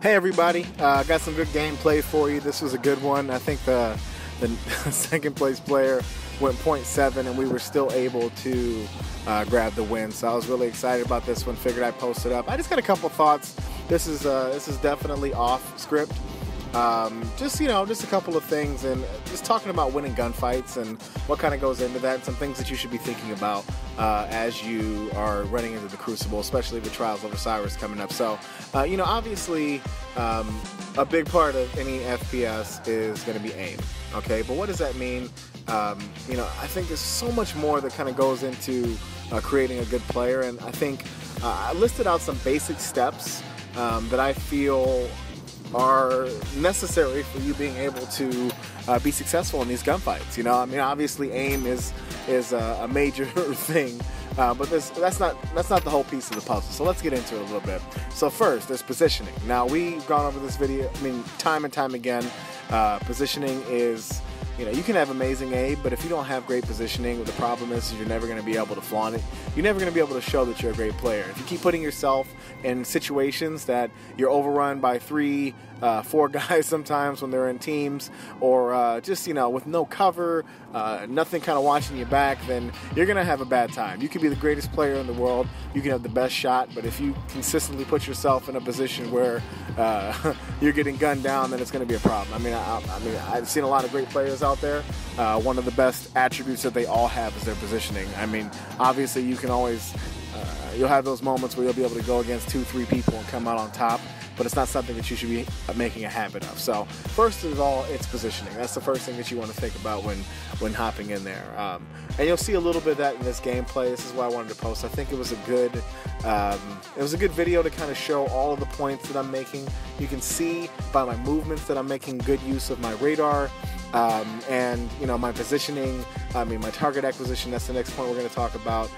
Hey everybody, got some good gameplay for you. This was a good one. I think the second place player went 0.7 and we were still able to grab the win. So I was really excited about this one. Figured I'd post it up. I just got a couple thoughts. This is definitely off script. Just a couple of things, and just talking about winning gunfights and what kind of goes into that, and some things that you should be thinking about as you are running into the Crucible, especially with Trials of Osiris coming up. So, obviously, a big part of any FPS is going to be aim. Okay, but what does that mean? I think there's so much more that kind of goes into creating a good player, and I think I listed out some basic steps that I feel are necessary for you being able to be successful in these gunfights. Obviously aim is a major thing, but that's not the whole piece of the puzzle. So let's get into it a little bit. So first, there's positioning. Now, we've gone over this video, time and time again. Positioning is, you can have amazing aim, but if you don't have great positioning, the problem is you're never going to be able to flaunt it. You're never going to be able to show that you're a great player. If you keep putting yourself in situations that you're overrun by 3, 4 guys sometimes when they're in teams, or just, with no cover, nothing kind of watching you back, then you're going to have a bad time. You could be the greatest player in the world, you can have the best shot, but if you consistently put yourself in a position where you're getting gunned down, then it's going to be a problem. I've seen a lot of great players out there. One of the best attributes that they all have is their positioning. Obviously you can always, you'll have those moments where you'll be able to go against 2, 3 people and come out on top, but it's not something that you should be making a habit of. So first of all, it's positioning. That's the first thing that you want to think about when hopping in there. And you'll see a little bit of that in this gameplay. This is why I wanted to post. I think it was a good video to kind of show all of the points that I'm making. You can see by my movements that I'm making good use of my radar. And my positioning, my target acquisition. That's the next point we're going to talk about.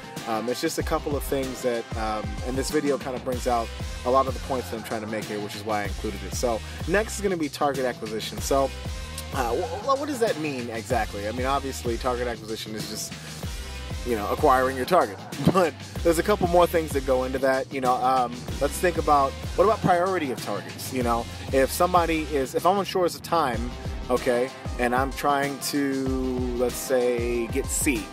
It's just a couple of things that, and this video kind of brings out a lot of the points that I'm trying to make here, which is why I included it. So next is going to be target acquisition. So what does that mean exactly? Obviously target acquisition is just, acquiring your target, but there's a couple more things that go into that. Let's think about, what about priority of targets? If I'm on shores of time, okay, and I'm trying to, let's say, get C,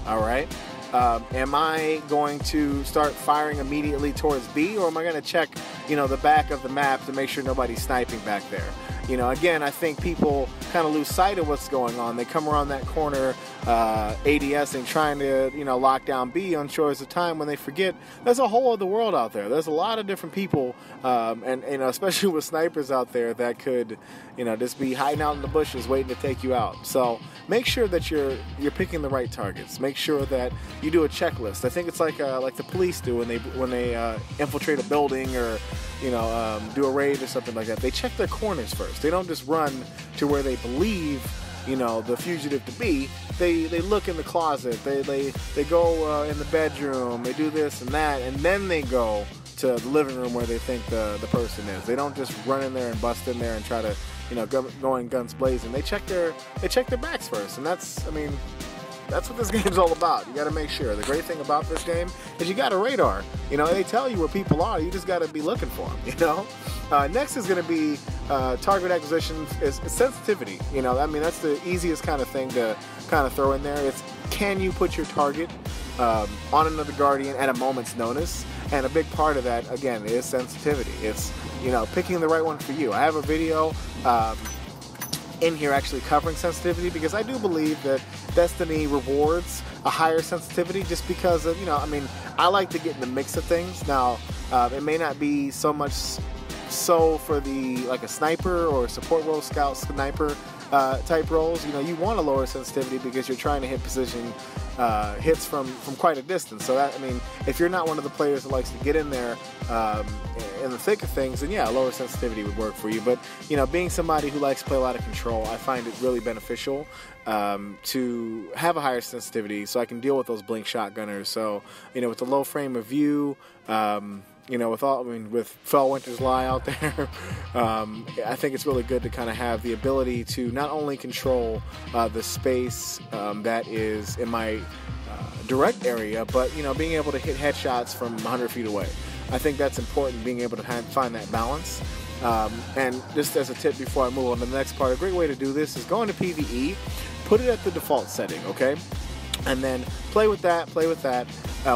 all right? Am I going to start firing immediately towards B, or am I going to check, the back of the map to make sure nobody's sniping back there? Again, I think people kind of lose sight of what's going on. They come around that corner, ADS, and trying to, lock down B on shores of time, when they forget there's a whole other world out there. There's a lot of different people, and especially with snipers out there that could, just be hiding out in the bushes waiting to take you out. So make sure that you're picking the right targets. Make sure that you do a checklist. I think it's like the police do when they infiltrate a building, or do a raid or something like that. They check their corners first. They don't just run to where they believe the fugitive to be. They look in the closet. They go in the bedroom. They do this and that, and then they go to the living room where they think the person is. They don't just run in there and bust in there and try to go in guns blazing. They check their backs first, and that's what this game's all about. You got to make sure. The great thing about this game is you got a radar. They tell you where people are. You just got to be looking for them. Next is going to be target acquisition is sensitivity. That's the easiest kind of thing to kind of throw in there. It's, can you put your target on another Guardian at a moment's notice? And a big part of that, again, is sensitivity. It's picking the right one for you. I have a video in here actually covering sensitivity, because I do believe that Destiny rewards a higher sensitivity, just because of, I like to get in the mix of things. Now, it may not be so much so for like a sniper or support role, scout, sniper type roles. You want a lower sensitivity because you're trying to hit position hits from quite a distance. So that, if you're not one of the players that likes to get in there in the thick of things, then yeah, lower sensitivity would work for you. But being somebody who likes to play a lot of control, I find it really beneficial to have a higher sensitivity, so I can deal with those blink shotgunners. So with the low frame of view, with Fell Winter's Lie out there, I think it's really good to kind of have the ability to not only control the space that is in my direct area, but being able to hit headshots from 100 feet away. I think that's important, being able to find that balance. And just as a tip before I move on to the next part, a great way to do this is go into PvE, put it at the default setting, okay? And then play with that, play with that.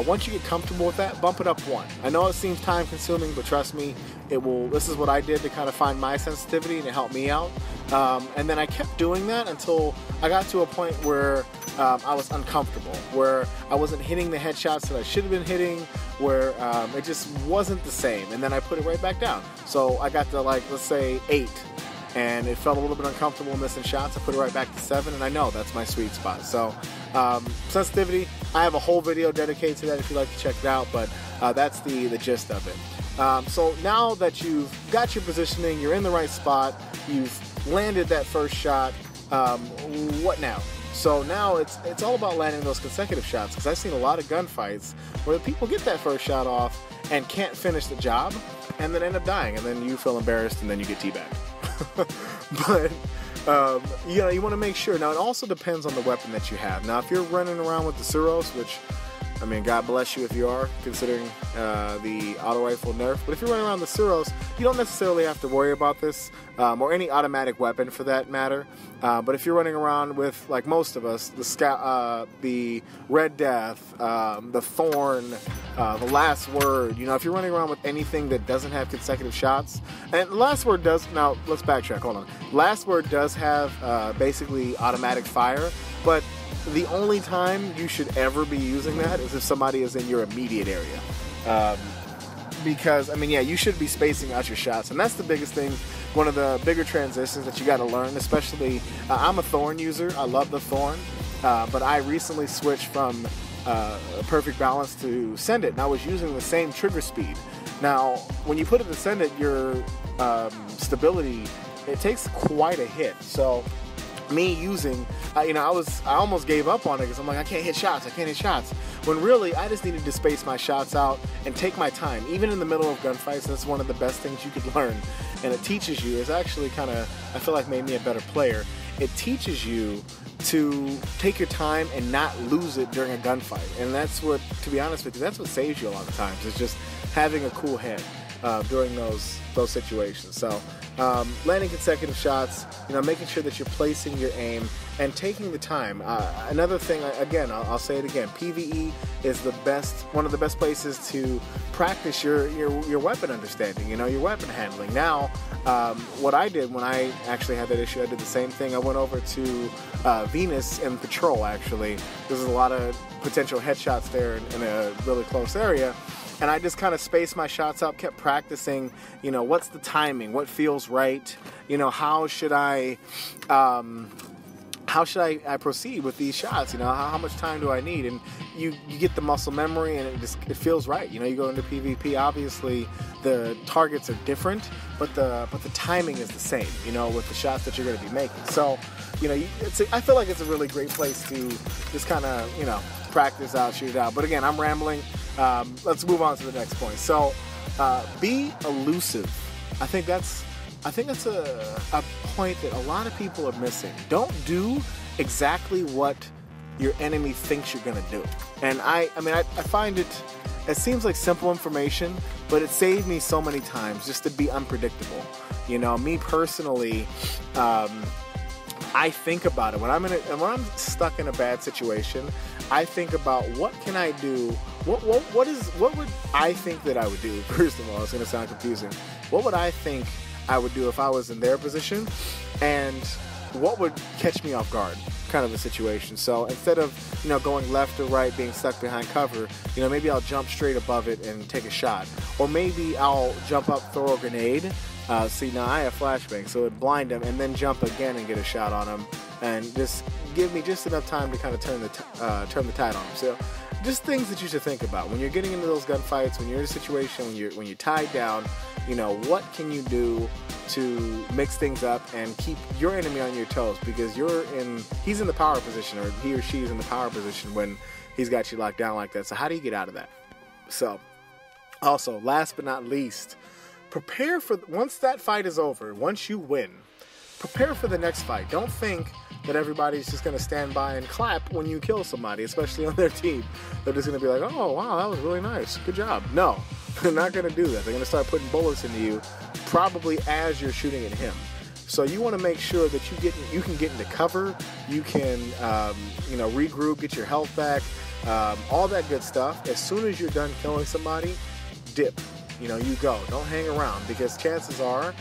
Once you get comfortable with that, bump it up 1. I know it seems time consuming, but trust me, it will. This is what I did to kind of find my sensitivity, and it helped me out. And then I kept doing that until I got to a point where I was uncomfortable, where I wasn't hitting the headshots that I should have been hitting, where it just wasn't the same. And then I put it right back down. So I got to, like, let's say 8. And it felt a little bit uncomfortable missing shots. I put it right back to 7, and I know that's my sweet spot. So sensitivity, I have a whole video dedicated to that if you'd like to check it out, but that's the gist of it. So now that you've got your positioning, you're in the right spot, you've landed that first shot, what now? So now it's all about landing those consecutive shots, because I've seen a lot of gunfights where people get that first shot off and can't finish the job, and then end up dying, and then you feel embarrassed, and then you get teabagged. But you want to make sure. Now, it also depends on the weapon that you have. Now, if you're running around with the Suros, which, I mean, God bless you if you are, considering the auto rifle nerf. But if you're running around the Suros, you don't necessarily have to worry about this, or any automatic weapon for that matter. But if you're running around with, like most of us, the Red Death, the Thorn, the Last Word, if you're running around with anything that doesn't have consecutive shots, and Last Word does, now let's backtrack, hold on. Last Word does have basically automatic fire, but the only time you should ever be using that is if somebody is in your immediate area. Because, I mean, yeah, you should be spacing out your shots, and that's the biggest thing, one of the bigger transitions that you got to learn, especially, I'm a Thorn user, I love the Thorn, but I recently switched from Perfect Balance to Send It, and I was using the same trigger speed. Now, when you put it to Send It, your stability, it takes quite a hit, so me using, I almost gave up on it because I'm like, I can't hit shots, when really I just needed to space my shots out and take my time, even in the middle of gunfights. That's one of the best things you could learn, and it teaches you, it's actually kind of, I feel like, made me a better player. It teaches you to take your time and not lose it during a gunfight, and that's what, to be honest with you, that's what saves you a lot of times, is just having a cool head during those situations. So landing consecutive shots, making sure that you're placing your aim and taking the time. Another thing, again, I'll say it again, PvE is one of the best places to practice your weapon understanding, your weapon handling. Now, what I did when I actually had that issue, I did the same thing. I went over to Venus and Patrol, actually. There's a lot of potential headshots there in a really close area. And I just kind of spaced my shots out, kept practicing, what's the timing, what feels right, how should I proceed with these shots, how much time do I need? And you get the muscle memory, and it feels right. You go into PvP, obviously the targets are different, but the timing is the same, with the shots that you're going to be making. So, I feel like it's a really great place to just kind of, practice out, shoot it out. But again, I'm rambling. Let's move on to the next point. So, be elusive. I think that's a point that a lot of people are missing. Don't do exactly what your enemy thinks you're gonna do. And I find it seems like simple information, but it saved me so many times just to be unpredictable. Me personally, I think about it when I'm stuck in a bad situation. I think about, what can I do? What would I think that I would do? First of all, it's gonna sound confusing. What would I think I would do if I was in their position, and what would catch me off guard, kind of a situation. So instead of going left or right, being stuck behind cover, maybe I'll jump straight above it and take a shot, or maybe I'll jump up, throw a grenade. See, now I have flashbang, so it blind him, and then jump again and get a shot on him, and just give me just enough time to kind of turn the tide on him. So just things that you should think about when you're getting into those gunfights, when you're in a situation, when you're tied down. What can you do to mix things up and keep your enemy on your toes, because he's in the power position, or he or she is in the power position when he's got you locked down like that. So how do you get out of that? So also, last but not least, prepare for, once that fight is over, once you win, prepare for the next fight. Don't think that everybody's just going to stand by and clap when you kill somebody, especially on their team. They're just going to be like, oh, wow, that was really nice. Good job. No, they're not going to do that. They're going to start putting bullets into you probably as you're shooting at him. So you want to make sure that you can get into cover, you can regroup, get your health back, all that good stuff. As soon as you're done killing somebody, dip. You go. Don't hang around, because chances are,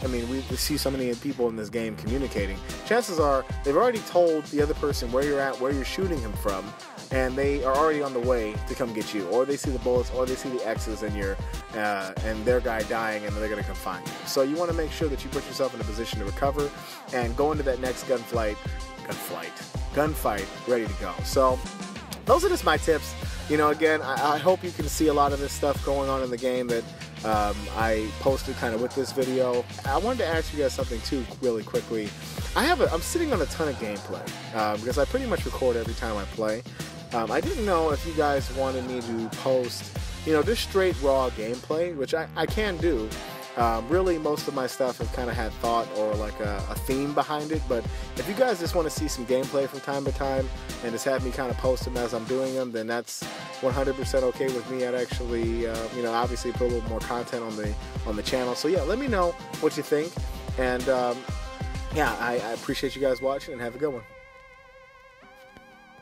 I mean, we see so many people in this game communicating. Chances are they've already told the other person where you're at, where you're shooting him from, and they are already on the way to come get you. Or they see the bullets, or they see the X's and their guy dying, and they're going to come find you. So you want to make sure that you put yourself in a position to recover and go into that next gunfight ready to go. So those are just my tips. Again, I hope you can see a lot of this stuff going on in the game that I posted kind of with this video. I wanted to ask you guys something too really quickly. I'm sitting on a ton of gameplay because I pretty much record every time I play. I didn't know if you guys wanted me to post, just straight raw gameplay, which I can do. Really, most of my stuff have kind of had thought or like a theme behind it, but if you guys just want to see some gameplay from time to time and just have me kind of post them as I'm doing them, then that's 100% okay with me. I'd actually, obviously put a little more content on the channel. So yeah, let me know what you think, and I appreciate you guys watching, and have a good one.